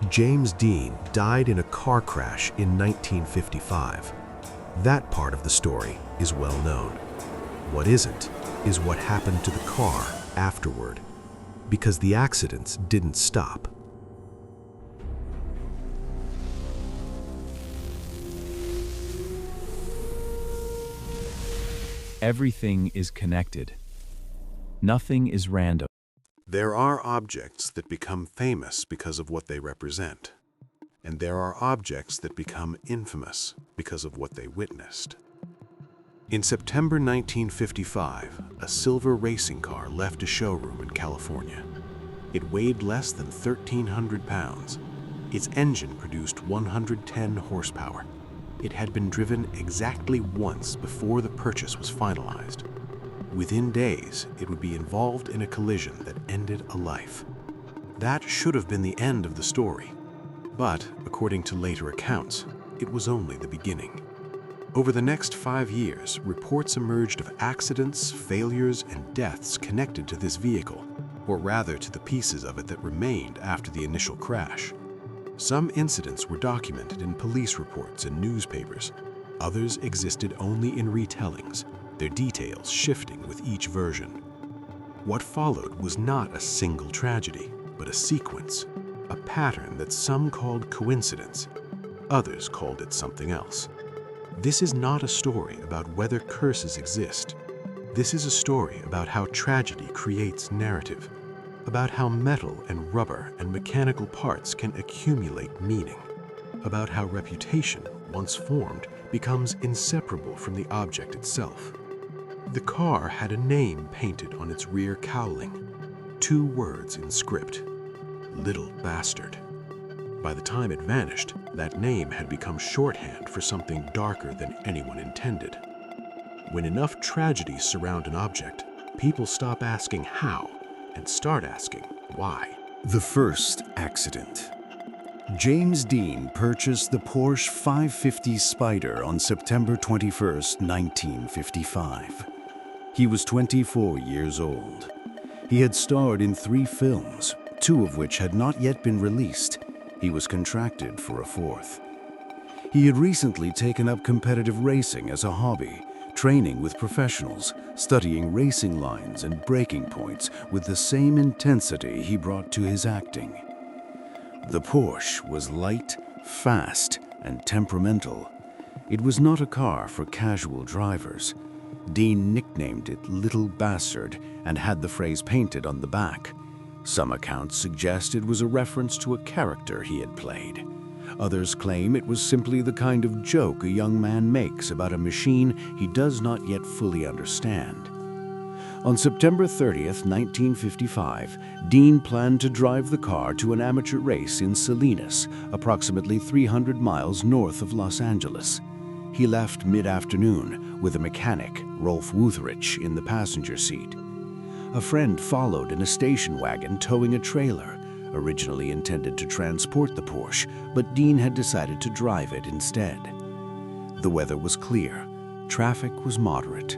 James Dean died in a car crash in 1955. That part of the story is well known. What isn't is what happened to the car afterward, because the accidents didn't stop. Everything is connected. Nothing is random. There are objects that become famous because of what they represent, and there are objects that become infamous because of what they witnessed. In September 1955, a silver racing car left a showroom in California. It weighed less than 1,300 pounds. Its engine produced 110 horsepower. It had been driven exactly once before the purchase was finalized. Within days, it would be involved in a collision that ended a life. That should have been the end of the story. But, according to later accounts, it was only the beginning. Over the next 5 years, reports emerged of accidents, failures, and deaths connected to this vehicle, or rather to the pieces of it that remained after the initial crash. Some incidents were documented in police reports and newspapers. Others existed only in retellings, their details shifting with each version. What followed was not a single tragedy, but a sequence, a pattern that some called coincidence, others called it something else. This is not a story about whether curses exist. This is a story about how tragedy creates narrative, about how metal and rubber and mechanical parts can accumulate meaning, about how reputation, once formed, becomes inseparable from the object itself. The car had a name painted on its rear cowling, 2 words in script: "Little Bastard." By the time it vanished, that name had become shorthand for something darker than anyone intended. When enough tragedies surround an object, people stop asking how and start asking why. The first accident. James Dean purchased the Porsche 550 Spyder on September 21, 1955. He was 24 years old. He had starred in 3 films, 2 of which had not yet been released. He was contracted for a 4th. He had recently taken up competitive racing as a hobby, training with professionals, studying racing lines and braking points with the same intensity he brought to his acting. The Porsche was light, fast, and temperamental. It was not a car for casual drivers. Dean nicknamed it Little Bastard and had the phrase painted on the back. Some accounts suggest it was a reference to a character he had played. Others claim it was simply the kind of joke a young man makes about a machine he does not yet fully understand. On September 30th, 1955, Dean planned to drive the car to an amateur race in Salinas, approximately 300 miles north of Los Angeles. He left mid-afternoon with a mechanic, Rolf Wutherich, in the passenger seat. A friend followed in a station wagon towing a trailer, originally intended to transport the Porsche, but Dean had decided to drive it instead. The weather was clear. Traffic was moderate.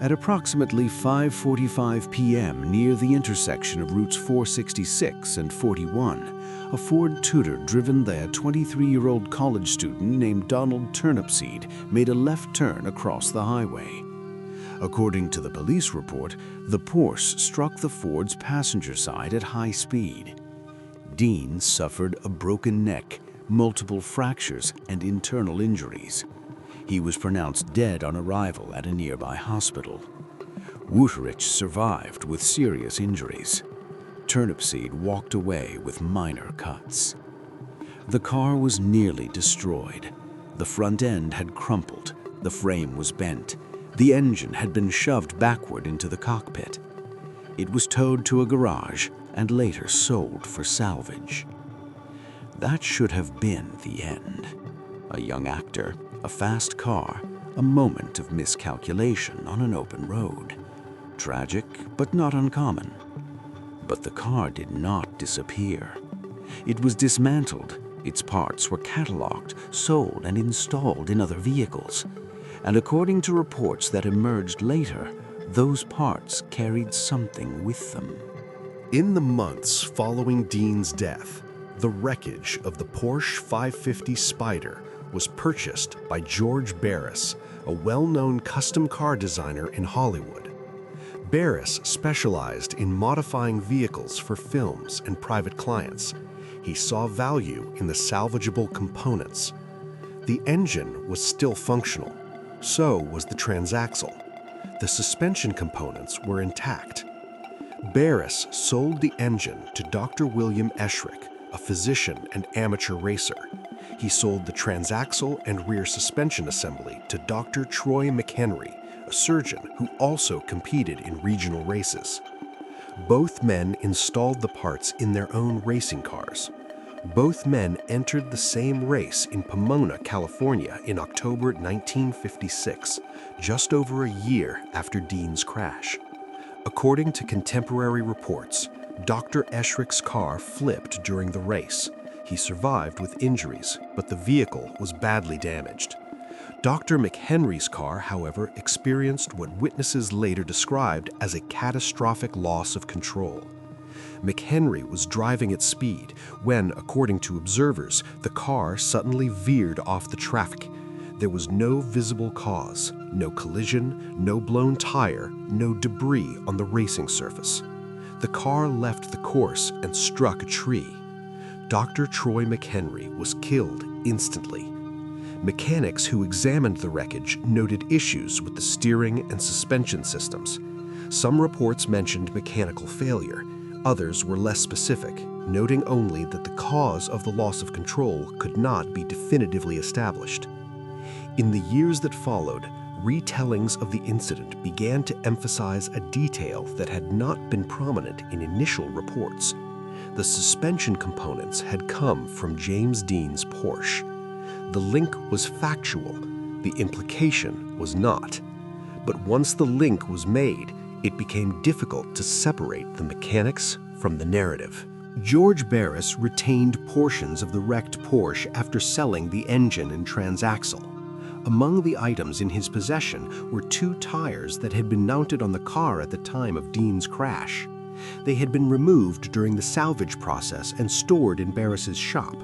At approximately 5:45 p.m. near the intersection of routes 466 and 41, a Ford Tudor driven by a 23-year-old college student named Donald Turnipseed made a left turn across the highway. According to the police report, the Porsche struck the Ford's passenger side at high speed. Dean suffered a broken neck, multiple fractures, and internal injuries. He was pronounced dead on arrival at a nearby hospital. Wutherich survived with serious injuries. Turnipseed walked away with minor cuts. The car was nearly destroyed. The front end had crumpled, the frame was bent, the engine had been shoved backward into the cockpit. It was towed to a garage and later sold for salvage. That should have been the end. A young actor, a fast car, a moment of miscalculation on an open road. Tragic, but not uncommon. But the car did not disappear. It was dismantled. Its parts were cataloged, sold, and installed in other vehicles. And according to reports that emerged later, those parts carried something with them. In the months following Dean's death, The wreckage of the Porsche 550 Spyder was purchased by George Barris, a well-known custom car designer in Hollywood. Barris specialized in modifying vehicles for films and private clients. He saw value in the salvageable components. The engine was still functional, so was the transaxle. The suspension components were intact. Barris sold the engine to Dr. William Eschrick, a physician and amateur racer. He sold the transaxle and rear suspension assembly to Dr. Troy McHenry, a surgeon who also competed in regional races. Both men installed the parts in their own racing cars. Both men entered the same race in Pomona, California in October 1956, just over a year after Dean's crash. According to contemporary reports, Dr. Eschrick's car flipped during the race. He survived with injuries, but the vehicle was badly damaged. Dr. McHenry's car, however, experienced what witnesses later described as a catastrophic loss of control. McHenry was driving at speed when, according to observers, the car suddenly veered off the traffic. There was no visible cause, no collision, no blown tire, no debris on the racing surface. The car left the course and struck a tree. Dr. Troy McHenry was killed instantly. Mechanics who examined the wreckage noted issues with the steering and suspension systems. Some reports mentioned mechanical failure. Others were less specific, noting only that the cause of the loss of control could not be definitively established. In the years that followed, retellings of the incident began to emphasize a detail that had not been prominent in initial reports. The suspension components had come from James Dean's Porsche. The link was factual, the implication was not. But once the link was made, it became difficult to separate the mechanics from the narrative. George Barris retained portions of the wrecked Porsche after selling the engine and transaxle. Among the items in his possession were 2 tires that had been mounted on the car at the time of Dean's crash. They had been removed during the salvage process and stored in Barris's shop.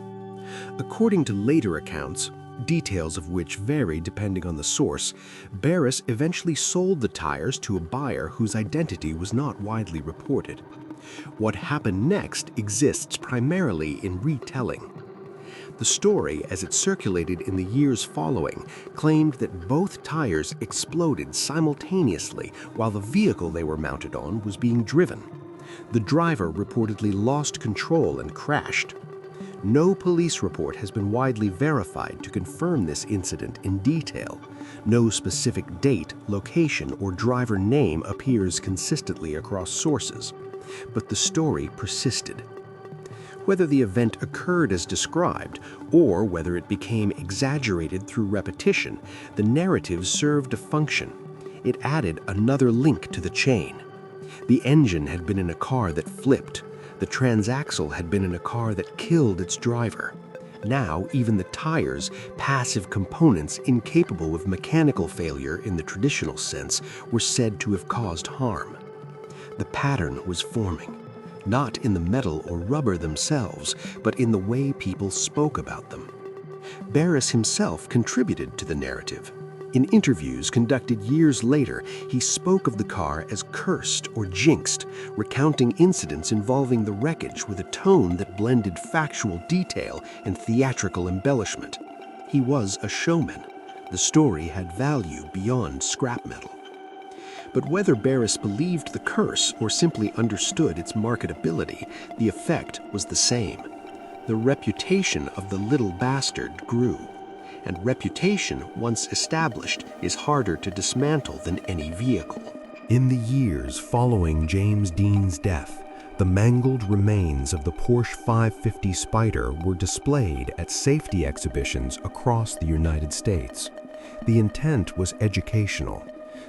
According to later accounts, details of which vary depending on the source, Barris eventually sold the tires to a buyer whose identity was not widely reported. What happened next exists primarily in retelling. The story, as it circulated in the years following, claimed that both tires exploded simultaneously while the vehicle they were mounted on was being driven. The driver reportedly lost control and crashed. No police report has been widely verified to confirm this incident in detail. No specific date, location, or driver name appears consistently across sources, but the story persisted. Whether the event occurred as described, or whether it became exaggerated through repetition, the narrative served a function. It added another link to the chain. The engine had been in a car that flipped. The transaxle had been in a car that killed its driver. Now, even the tires, passive components incapable of mechanical failure in the traditional sense, were said to have caused harm. The pattern was forming, not in the metal or rubber themselves, but in the way people spoke about them. Barris himself contributed to the narrative. In interviews conducted years later, he spoke of the car as cursed or jinxed, recounting incidents involving the wreckage with a tone that blended factual detail and theatrical embellishment. He was a showman. The story had value beyond scrap metal. But whether Barris believed the curse or simply understood its marketability, the effect was the same. The reputation of the little bastard grew. And reputation, once established, is harder to dismantle than any vehicle. In the years following James Dean's death, the mangled remains of the Porsche 550 Spyder were displayed at safety exhibitions across the United States. The intent was educational.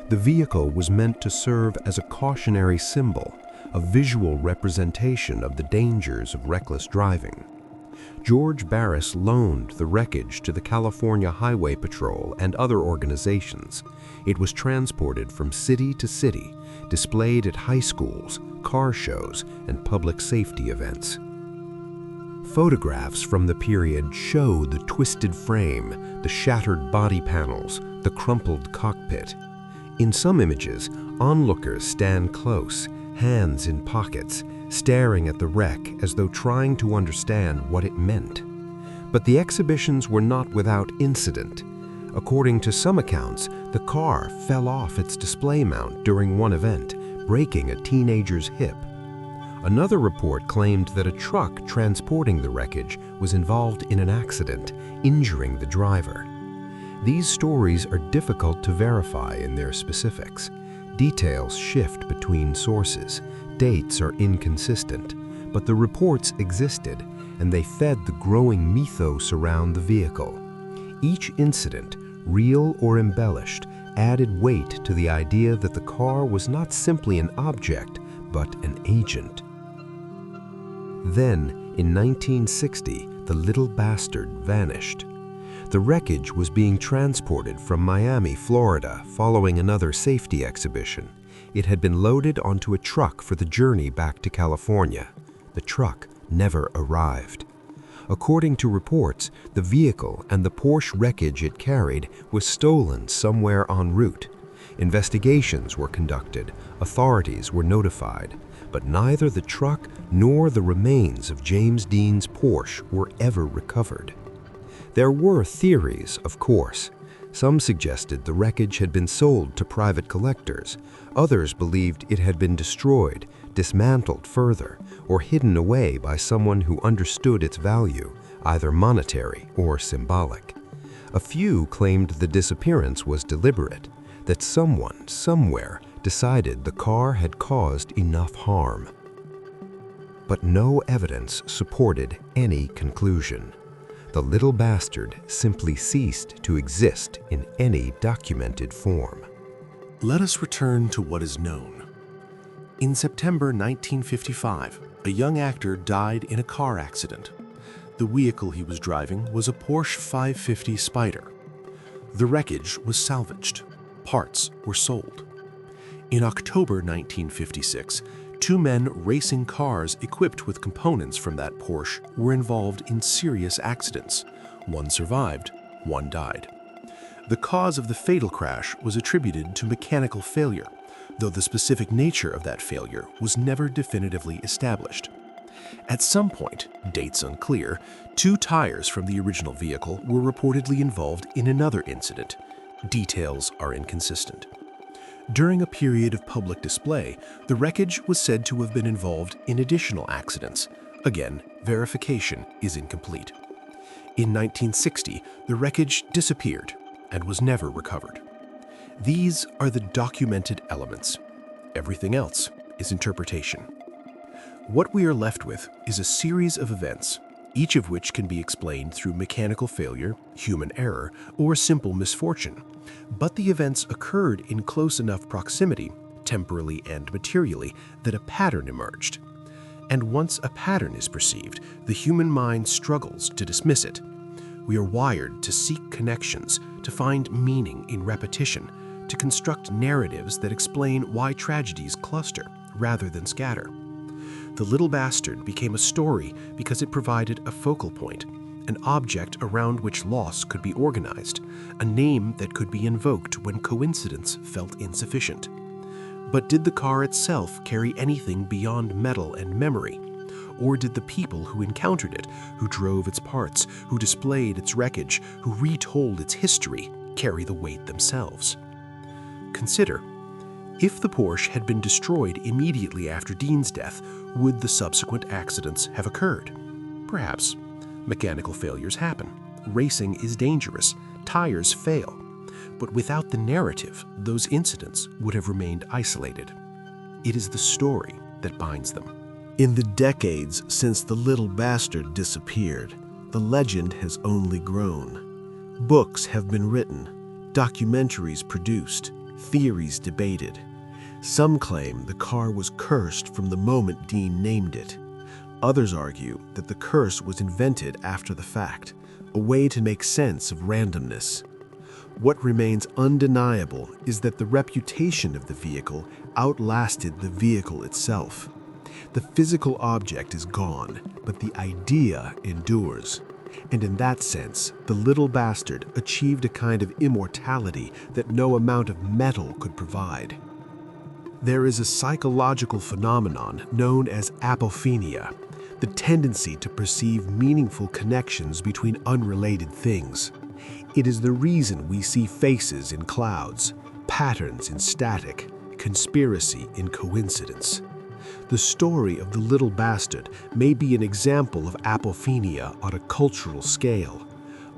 The vehicle was meant to serve as a cautionary symbol, a visual representation of the dangers of reckless driving. George Barris loaned the wreckage to the California Highway Patrol and other organizations. It was transported from city to city, displayed at high schools, car shows, and public safety events. Photographs from the period show the twisted frame, the shattered body panels, the crumpled cockpit. In some images, onlookers stand close, hands in pockets, staring at the wreck as though trying to understand what it meant. But the exhibitions were not without incident. According to some accounts, the car fell off its display mount during one event, breaking a teenager's hip. Another report claimed that a truck transporting the wreckage was involved in an accident, injuring the driver. These stories are difficult to verify in their specifics. Details shift between sources, dates are inconsistent, but the reports existed, and they fed the growing mythos around the vehicle. Each incident, real or embellished, added weight to the idea that the car was not simply an object, but an agent. Then, in 1960, the little bastard vanished. The wreckage was being transported from Miami, Florida, following another safety exhibition. It had been loaded onto a truck for the journey back to California. The truck never arrived. According to reports, the vehicle and the Porsche wreckage it carried was stolen somewhere en route. Investigations were conducted, authorities were notified, but neither the truck nor the remains of James Dean's Porsche were ever recovered. There were theories, of course. Some suggested the wreckage had been sold to private collectors. Others believed it had been destroyed, dismantled further, or hidden away by someone who understood its value, either monetary or symbolic. A few claimed the disappearance was deliberate, that someone, somewhere, decided the car had caused enough harm. But no evidence supported any conclusion. The little bastard simply ceased to exist in any documented form. Let us return to what is known. In September 1955, a young actor died in a car accident. The vehicle he was driving was a Porsche 550 Spyder. The wreckage was salvaged. Parts were sold. In October 1956, two men racing cars equipped with components from that Porsche were involved in serious accidents. One survived, one died. The cause of the fatal crash was attributed to mechanical failure, though the specific nature of that failure was never definitively established. At some point, dates unclear, two tires from the original vehicle were reportedly involved in another incident. Details are inconsistent. During a period of public display, the wreckage was said to have been involved in additional accidents. Again, verification is incomplete. In 1960, the wreckage disappeared and was never recovered. These are the documented elements. Everything else is interpretation. What we are left with is a series of events, each of which can be explained through mechanical failure, human error, or simple misfortune. But the events occurred in close enough proximity, temporally and materially, that a pattern emerged. And once a pattern is perceived, the human mind struggles to dismiss it. We are wired to seek connections, to find meaning in repetition, to construct narratives that explain why tragedies cluster rather than scatter. The little bastard became a story because it provided a focal point, an object around which loss could be organized, a name that could be invoked when coincidence felt insufficient. But did the car itself carry anything beyond metal and memory? Or did the people who encountered it, who drove its parts, who displayed its wreckage, who retold its history, carry the weight themselves? Consider, if the Porsche had been destroyed immediately after Dean's death, would the subsequent accidents have occurred? Perhaps. Mechanical failures happen. Racing is dangerous. Tires fail. But without the narrative, those incidents would have remained isolated. It is the story that binds them. In the decades since the little bastard disappeared, the legend has only grown. Books have been written, documentaries produced, theories debated. Some claim the car was cursed from the moment Dean named it. Others argue that the curse was invented after the fact, a way to make sense of randomness. What remains undeniable is that the reputation of the vehicle outlasted the vehicle itself. The physical object is gone, but the idea endures. And in that sense, the little bastard achieved a kind of immortality that no amount of metal could provide. There is a psychological phenomenon known as apophenia, the tendency to perceive meaningful connections between unrelated things. It is the reason we see faces in clouds, patterns in static, conspiracy in coincidence. The story of the little bastard may be an example of apophenia on a cultural scale,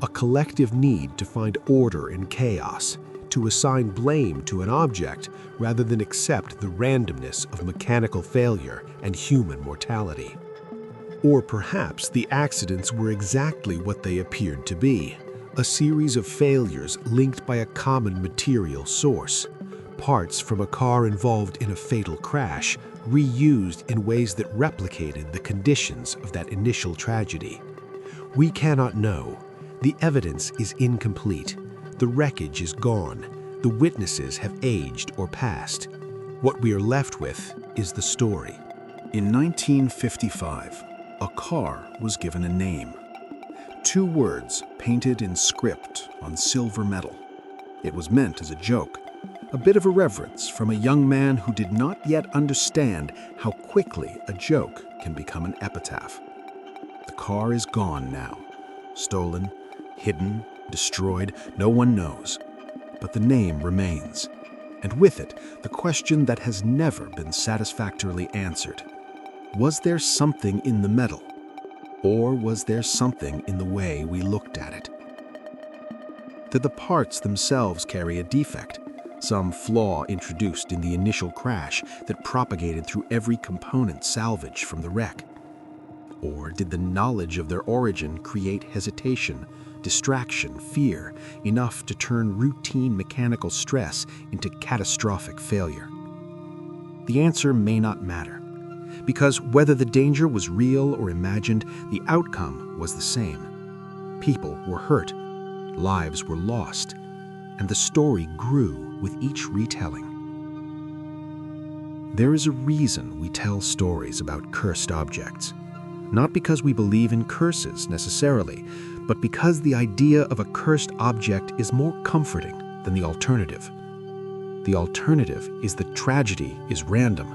a collective need to find order in chaos, to assign blame to an object rather than accept the randomness of mechanical failure and human mortality. Or perhaps the accidents were exactly what they appeared to be, a series of failures linked by a common material source, parts from a car involved in a fatal crash reused in ways that replicated the conditions of that initial tragedy. We cannot know. The evidence is incomplete. The wreckage is gone. The witnesses have aged or passed. What we are left with is the story. In 1955, a car was given a name. 2 words painted in script on silver metal. It was meant as a joke, a bit of irreverence from a young man who did not yet understand how quickly a joke can become an epitaph. The car is gone now. Stolen, hidden, destroyed, no one knows. But the name remains. And with it, the question that has never been satisfactorily answered. Was there something in the metal? Or was there something in the way we looked at it? Did the parts themselves carry a defect? Some flaw introduced in the initial crash that propagated through every component salvaged from the wreck? Or did the knowledge of their origin create hesitation, distraction, fear, enough to turn routine mechanical stress into catastrophic failure? The answer may not matter, because whether the danger was real or imagined, the outcome was the same. People were hurt, lives were lost, and the story grew with each retelling. There is a reason we tell stories about cursed objects. Not because we believe in curses necessarily, but because the idea of a cursed object is more comforting than the alternative. The alternative is that tragedy is random,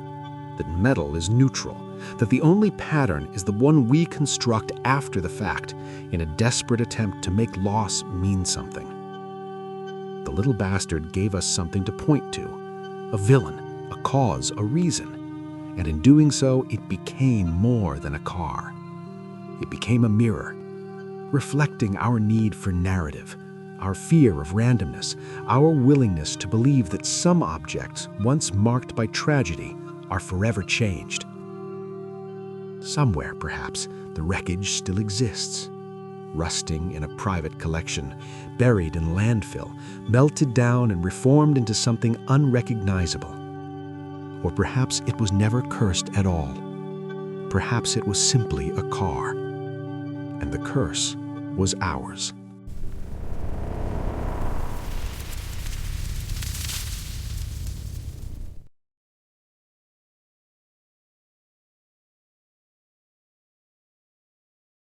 that metal is neutral, that the only pattern is the one we construct after the fact in a desperate attempt to make loss mean something. The little bastard gave us something to point to, a villain, a cause, a reason, and in doing so, it became more than a car. It became a mirror, reflecting our need for narrative, our fear of randomness, our willingness to believe that some objects, once marked by tragedy, are forever changed. Somewhere, perhaps, the wreckage still exists, rusting in a private collection, buried in landfill, melted down and reformed into something unrecognizable. Or perhaps it was never cursed at all. Perhaps it was simply a car, and the curse was ours.